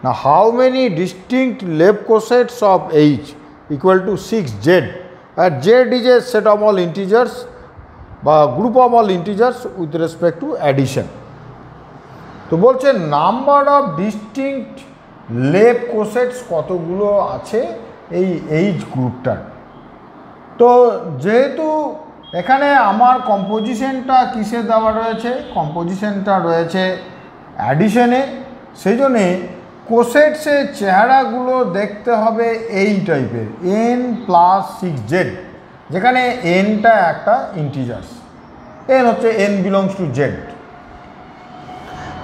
না how many distinct left cosets of H equal to 6z আর Z is a set of all integers বা group of all integers with respect to addition. তো বলছে number of distinct left cosets কতগুলো আছে এই H গ্রুপটার। তো যেহেতু এখানে আমার কম্পোজিশনটা কিসে দেওয়া রয়েছে, কম্পোজিশনটা রয়েছে অ্যাডিশনে, সেই জন্যে কোসেটসের চেহারাগুলো দেখতে হবে এই টাইপের n + 6z, যেখানে nটা একটা ইন্টিজার্স, n হচ্ছে n বিলংস টু z।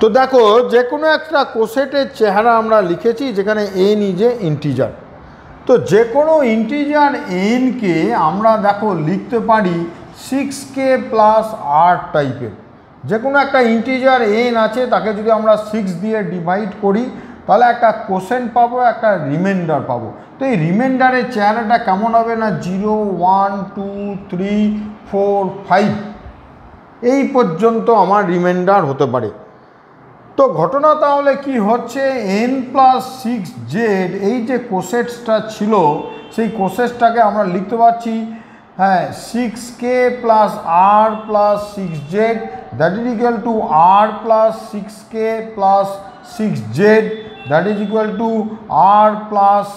তো দেখো যে কোনো একটা কোসেটের চেহারা আমরা লিখেছি যেখানে n ইজ এ ইন্টিজার। তো যে কোনো ইন্টিজার nকে আমরা দেখো লিখতে পারি 6k + r টাইপের। যে কোনো একটা ইন্টিজার n আছে, তাকে যদি আমরা 6 দিয়ে ডিভাইড করি তাহলে একটা কোসেন্ট পাবো, একটা রিমাইন্ডার পাবো। তো এই রিমাইন্ডারের চেহারাটা কেমন হবে না 0 1 2 3 4 5 এই পর্যন্ত আমার রিমাইন্ডার হতে পারে। তো ঘটনা তাহলে কি হচ্ছে, n + 6z এই যে কোসেটসটা ছিল সেই কোসেটসটাকে আমরা লিখতে পারছি 6k + r + 6z that is equal to r + 6k + 6z that is equal to r +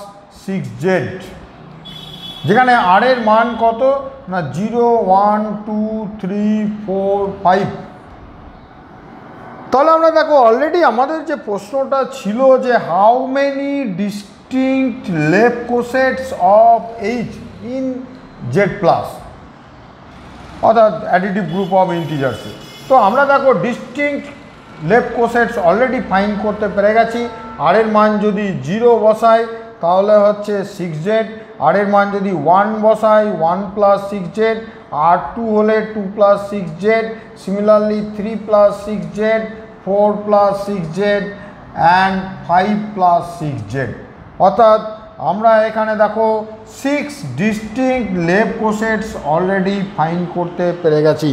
6z, যেখানে r এর মান কত না 0 1 2 3 4 5। তাহলে আমরা দেখো অলরেডি আমাদের যে প্রশ্নটা ছিল যে how many distinct left cosets of H in z+, অর্থাৎ অ্যাডিটিভ গ্রুপ অফ ইন্টিজার্সে। তো আমরা দেখো distinct left cosets already find করতে পেরে গেছি। আর এর মান যদি 0 বসাই তাহলে হচ্ছে 6z, আর এর মান যদি 1 বসাই 1 + 6z, আর 2 হলে 2 + 6z, similarly 3 + 6z, 4 + 6z and 5 + 6z। অর্থাৎ আমরা এখানে দেখো 6 distinct left cosets already find করতে পেরে গেছি।